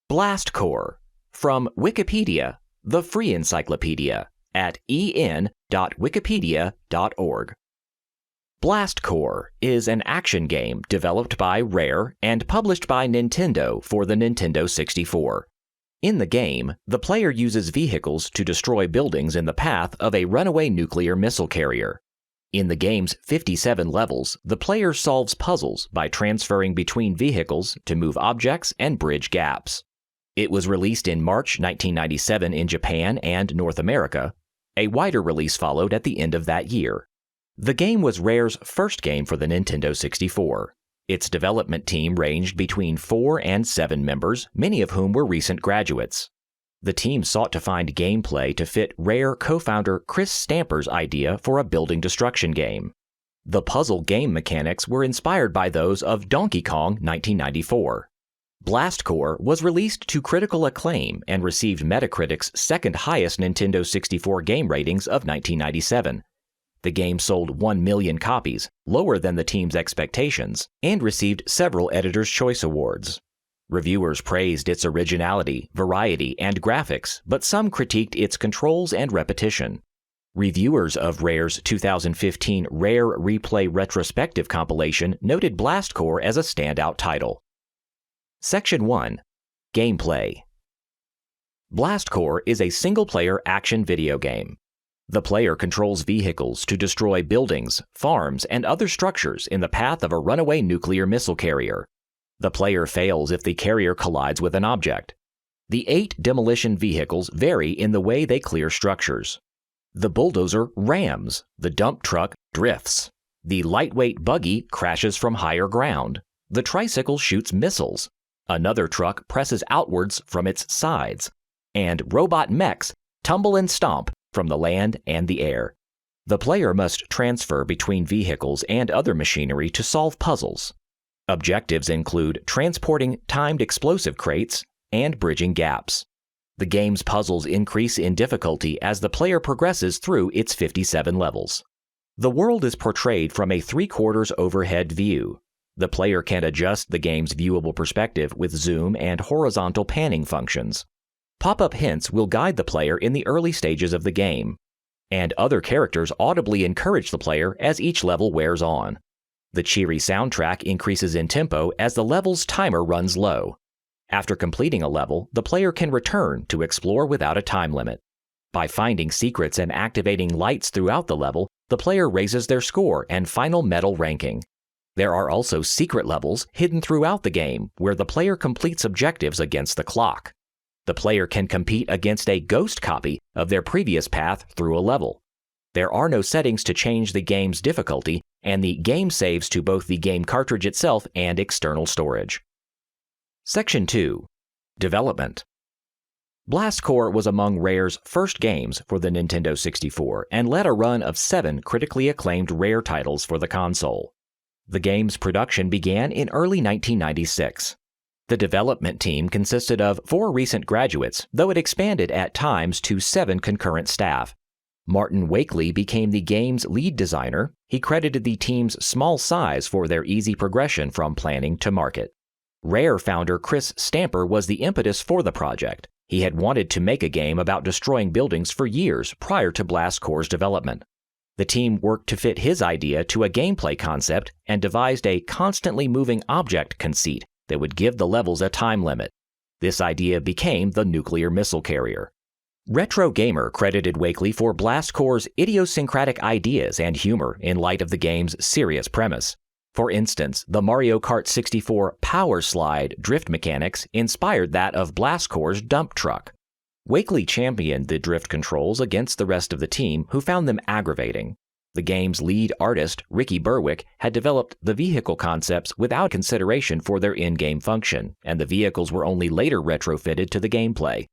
Blast Corps, from Wikipedia, the free encyclopedia, at en.wikipedia.org. Blast Corps is an action game developed by Rare and published by Nintendo for the Nintendo 64. In the game, the player uses vehicles to destroy buildings in the path of a runaway nuclear missile carrier. In the game's 57 levels, the player solves puzzles by transferring between vehicles to move objects and bridge gaps. It was released in March 1997 in Japan and North America. A wider release followed at the end of that year. The game was Rare's first game for the Nintendo 64. Its development team ranged between 4 and 7 members, many of whom were recent graduates. The team sought to find gameplay to fit Rare co-founder Chris Stamper's idea for a building destruction game. The puzzle game mechanics were inspired by those of Donkey Kong 1994. Blast Corps was released to critical acclaim and received Metacritic's second highest Nintendo 64 game ratings of 1997. The game sold 1 million copies, lower than the team's expectations, and received several Editor's Choice Awards. Reviewers praised its originality, variety, and graphics, but some critiqued its controls and repetition. Reviewers of Rare's 2015 Rare Replay Retrospective compilation noted Blast Corps as a standout title. Section 1. Gameplay. Blast Corps is a single-player action video game. The player controls vehicles to destroy buildings, farms, and other structures in the path of a runaway nuclear missile carrier. The player fails if the carrier collides with an object. The 8 demolition vehicles vary in the way they clear structures. The bulldozer rams, the dump truck drifts, the lightweight buggy crashes from higher ground, the tricycle shoots missiles, another truck presses outwards from its sides, and robot mechs tumble and stomp from the land and the air. The player must transfer between vehicles and other machinery to solve puzzles. Objectives include transporting timed explosive crates and bridging gaps. The game's puzzles increase in difficulty as the player progresses through its 57 levels. The world is portrayed from a 3/4 overhead view. The player can adjust the game's viewable perspective with zoom and horizontal panning functions. Pop-up hints will guide the player in the early stages of the game, and other characters audibly encourage the player as each level wears on. The cheery soundtrack increases in tempo as the level's timer runs low. After completing a level, the player can return to explore without a time limit. By finding secrets and activating lights throughout the level, the player raises their score and final medal ranking. There are also secret levels hidden throughout the game where the player completes objectives against the clock. The player can compete against a ghost copy of their previous path through a level. There are no settings to change the game's difficulty, and the game saves to both the game cartridge itself and external storage. Section 2. Development. Blast Corps was among Rare's first games for the Nintendo 64 and led a run of 7 critically acclaimed Rare titles for the console. The game's production began in early 1996. The development team consisted of 4 recent graduates, though it expanded at times to 7 concurrent staff. Martin Wakely became the game's lead designer. He credited the team's small size for their easy progression from planning to market. Rare founder Chris Stamper was the impetus for the project. He had wanted to make a game about destroying buildings for years prior to Blast Corps' development. The team worked to fit his idea to a gameplay concept and devised a constantly moving object conceit that would give the levels a time limit. This idea became the nuclear missile carrier. Retro Gamer credited Wakely for Blast Corps' idiosyncratic ideas and humor in light of the game's serious premise. For instance, the Mario Kart 64 Power Slide drift mechanics inspired that of Blast Corps' dump truck. Wakely championed the drift controls against the rest of the team, who found them aggravating. The game's lead artist, Ricky Berwick, had developed the vehicle concepts without consideration for their in-game function, and the vehicles were only later retrofitted to the gameplay.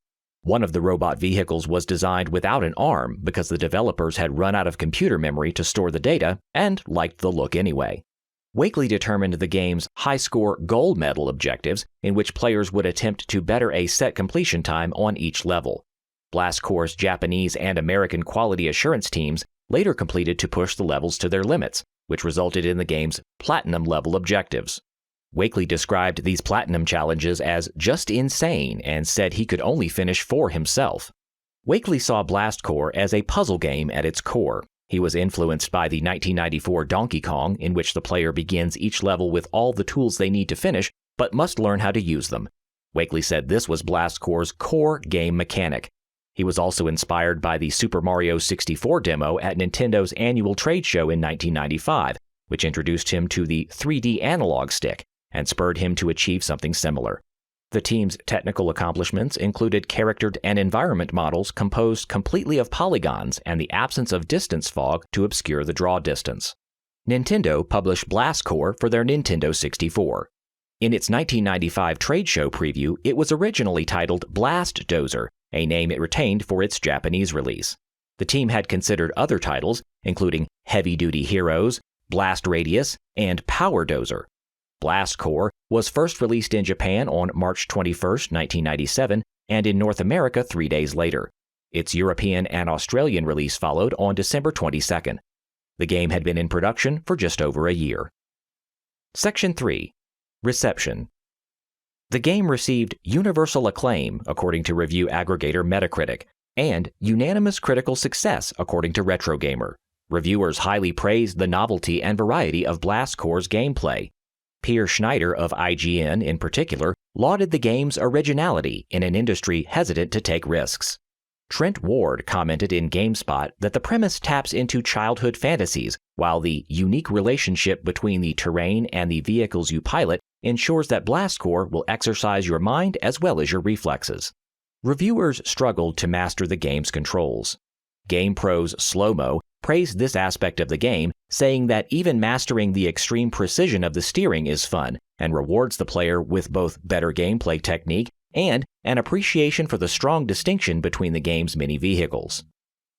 One of the robot vehicles was designed without an arm because the developers had run out of computer memory to store the data and liked the look anyway. Wakely determined the game's high-score gold medal objectives, in which players would attempt to better a set completion time on each level. Blast Corps' Japanese and American quality assurance teams later completed to push the levels to their limits, which resulted in the game's platinum level objectives. Wakely described these platinum challenges as just insane and said he could only finish 4 himself. Wakely saw Blast Corps as a puzzle game at its core. He was influenced by the 1994 Donkey Kong, in which the player begins each level with all the tools they need to finish, but must learn how to use them. Wakely said this was Blast Corps' core game mechanic. He was also inspired by the Super Mario 64 demo at Nintendo's annual trade show in 1995, which introduced him to the 3D analog stick and spurred him to achieve something similar. The team's technical accomplishments included character and environment models composed completely of polygons and the absence of distance fog to obscure the draw distance. Nintendo published Blast Corps for their Nintendo 64. In its 1995 trade show preview, it was originally titled Blast Dozer, a name it retained for its Japanese release. The team had considered other titles, including Heavy Duty Heroes, Blast Radius, and Power Dozer. Blast Corps was first released in Japan on March 21, 1997, and in North America 3 days later. Its European and Australian release followed on December 22. The game had been in production for just over a year. Section 3. Reception. The game received universal acclaim, according to review aggregator Metacritic, and unanimous critical success, according to RetroGamer. Reviewers highly praised the novelty and variety of Blast Corps' gameplay. Peer Schneider of IGN, in particular, lauded the game's originality in an industry hesitant to take risks. Trent Ward commented in GameSpot that the premise taps into childhood fantasies, while the unique relationship between the terrain and the vehicles you pilot ensures that Blast Corps will exercise your mind as well as your reflexes. Reviewers struggled to master the game's controls. GamePro's Slow-Mo praised this aspect of the game, saying that even mastering the extreme precision of the steering is fun and rewards the player with both better gameplay technique and an appreciation for the strong distinction between the game's many vehicles.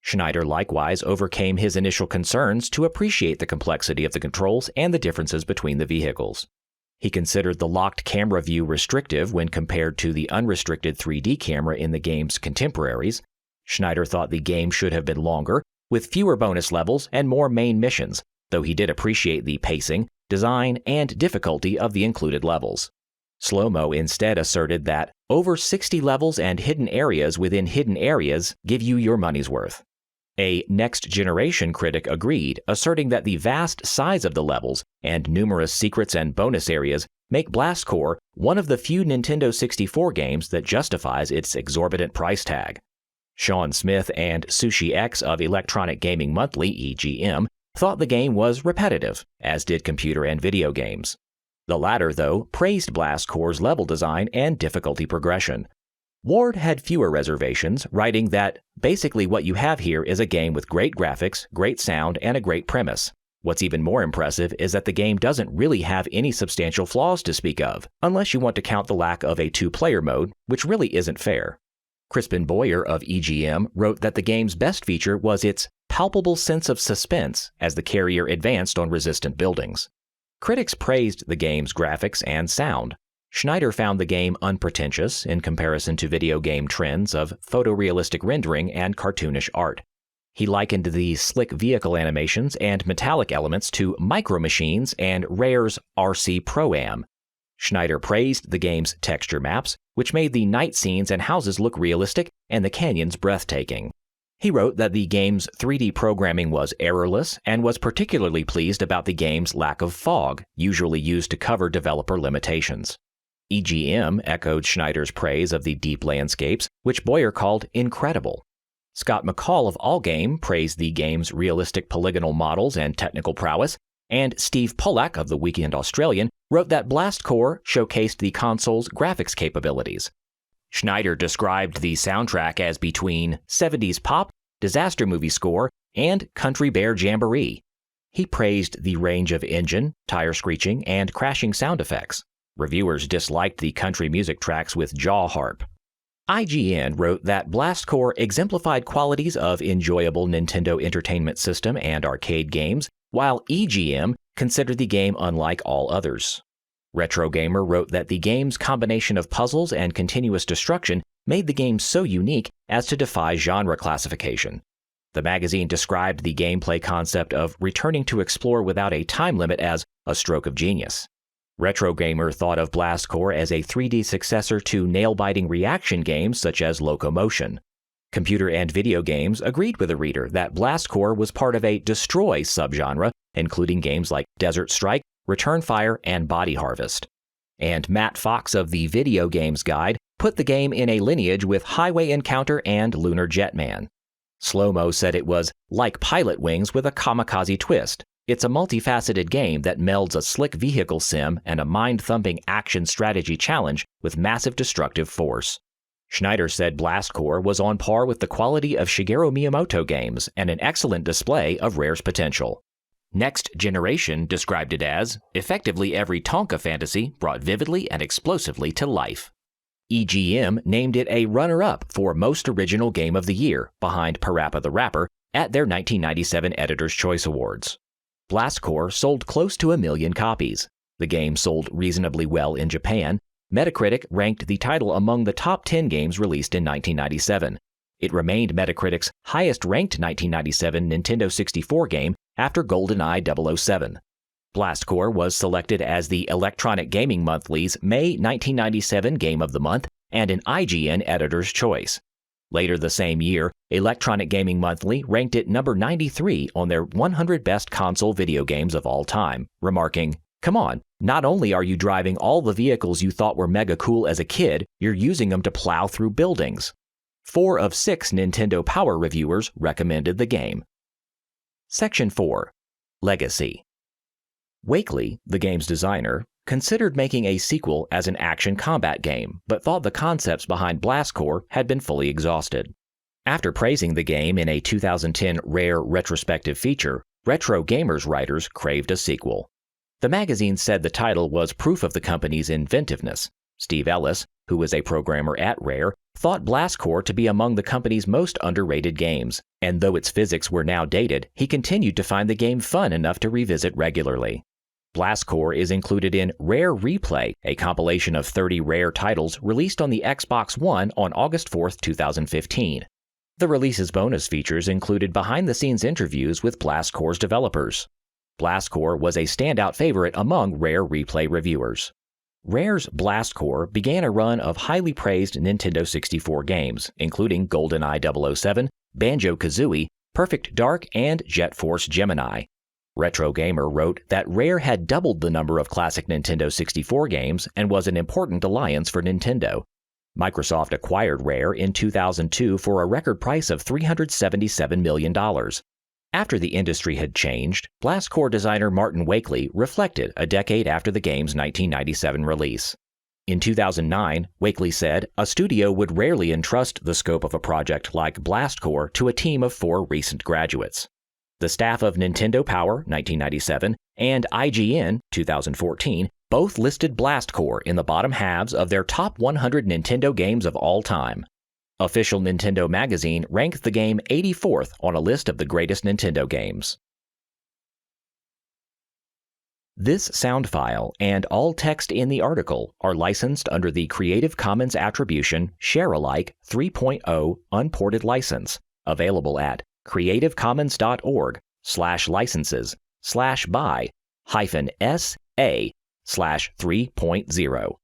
Schneider likewise overcame his initial concerns to appreciate the complexity of the controls and the differences between the vehicles. He considered the locked camera view restrictive when compared to the unrestricted 3D camera in the game's contemporaries. Schneider thought the game should have been longer, with fewer bonus levels and more main missions, though he did appreciate the pacing, design, and difficulty of the included levels. Slow-Mo instead asserted that over 60 levels and hidden areas within hidden areas give you your money's worth. A next-generation critic agreed, asserting that the vast size of the levels and numerous secrets and bonus areas make Blast Corps one of the few Nintendo 64 games that justifies its exorbitant price tag. Sean Smith and Sushi X of Electronic Gaming Monthly, EGM, thought the game was repetitive, as did Computer and Video Games. The latter, though, praised Blast Corps' level design and difficulty progression. Ward had fewer reservations, writing that, basically what you have here is a game with great graphics, great sound, and a great premise. What's even more impressive is that the game doesn't really have any substantial flaws to speak of, unless you want to count the lack of a 2-player mode, which really isn't fair. Crispin Boyer of EGM wrote that the game's best feature was its palpable sense of suspense as the carrier advanced on resistant buildings. Critics praised the game's graphics and sound. Schneider found the game unpretentious in comparison to video game trends of photorealistic rendering and cartoonish art. He likened the slick vehicle animations and metallic elements to Micro Machines and Rare's RC Pro-Am. Schneider praised the game's texture maps, which made the night scenes and houses look realistic and the canyons breathtaking. He wrote that the game's 3D programming was errorless and was particularly pleased about the game's lack of fog, usually used to cover developer limitations. EGM echoed Schneider's praise of the deep landscapes, which Boyer called incredible. Scott McCall of Allgame praised the game's realistic polygonal models and technical prowess, and Steve Pollack of the Weekend Australian wrote that Blast Corps showcased the console's graphics capabilities. Schneider described the soundtrack as between 70s pop, disaster movie score, and Country Bear Jamboree. He praised the range of engine, tire screeching, and crashing sound effects. Reviewers disliked the country music tracks with jaw harp. IGN wrote that Blast Corps exemplified qualities of enjoyable Nintendo Entertainment System and arcade games, while EGM considered the game unlike all others. RetroGamer wrote that the game's combination of puzzles and continuous destruction made the game so unique as to defy genre classification. The magazine described the gameplay concept of returning to explore without a time limit as a stroke of genius. Retro Gamer thought of Blast Corps as a 3D successor to nail-biting reaction games such as Locomotion. Computer and Video Games agreed with the reader that Blast Corps was part of a destroy subgenre, including games like Desert Strike, Return Fire, and Body Harvest. And Matt Fox of the Video Games Guide put the game in a lineage with Highway Encounter and Lunar Jetman. Slow-Mo said it was like Pilot Wings with a kamikaze twist. It's a multifaceted game that melds a slick vehicle sim and a mind-thumping action strategy challenge with massive destructive force. Schneider said Blast Corps was on par with the quality of Shigeru Miyamoto games and an excellent display of Rare's potential. Next Generation described it as effectively every Tonka fantasy brought vividly and explosively to life. EGM named it a runner-up for Most Original Game of the Year behind Parappa the Rapper at their 1997 Editor's Choice Awards. Blast Corps sold close to 1 million copies. The game sold reasonably well in Japan. Metacritic ranked the title among the top 10 games released in 1997. It remained Metacritic's highest-ranked 1997 Nintendo 64 game after GoldenEye 007. Blast Corps was selected as the Electronic Gaming Monthly's May 1997 Game of the Month and an IGN Editor's Choice. Later the same year, Electronic Gaming Monthly ranked it number 93 on their 100 Best Console Video Games of All Time, remarking, "Come on, not only are you driving all the vehicles you thought were mega cool as a kid, you're using them to plow through buildings." 4 of 6 Nintendo Power reviewers recommended the game. Section 4. Legacy. Wakely, the game's designer, considered making a sequel as an action combat game, but thought the concepts behind Blast Corps had been fully exhausted. After praising the game in a 2010 Rare retrospective feature, Retro Gamer's writers craved a sequel. The magazine said the title was proof of the company's inventiveness. Steve Ellis, who was a programmer at Rare, thought Blast Corps to be among the company's most underrated games, and though its physics were now dated, he continued to find the game fun enough to revisit regularly. Blast Corps is included in Rare Replay, a compilation of 30 Rare titles released on the Xbox One on August 4, 2015. The release's bonus features included behind-the-scenes interviews with Blast Corps' developers. Blast Corps was a standout favorite among Rare Replay reviewers. Rare's Blast Corps began a run of highly praised Nintendo 64 games, including GoldenEye 007, Banjo-Kazooie, Perfect Dark, and Jet Force Gemini. Retro Gamer wrote that Rare had doubled the number of classic Nintendo 64 games and was an important alliance for Nintendo. Microsoft acquired Rare in 2002 for a record price of $377 million. After the industry had changed, Blast Corps designer Martin Wakely reflected a decade after the game's 1997 release. In 2009, Wakely said a studio would rarely entrust the scope of a project like Blast Corps to a team of 4 recent graduates. The staff of Nintendo Power 1997 and IGN 2014 both listed Blast Corps in the bottom halves of their top 100 Nintendo games of all time. Official Nintendo magazine ranked the game 84th on a list of the greatest Nintendo games. This sound file and all text in the article are licensed under the Creative Commons Attribution Share-alike 3.0 Unported License, available at creativecommons.org/licenses/by-SA/3.0.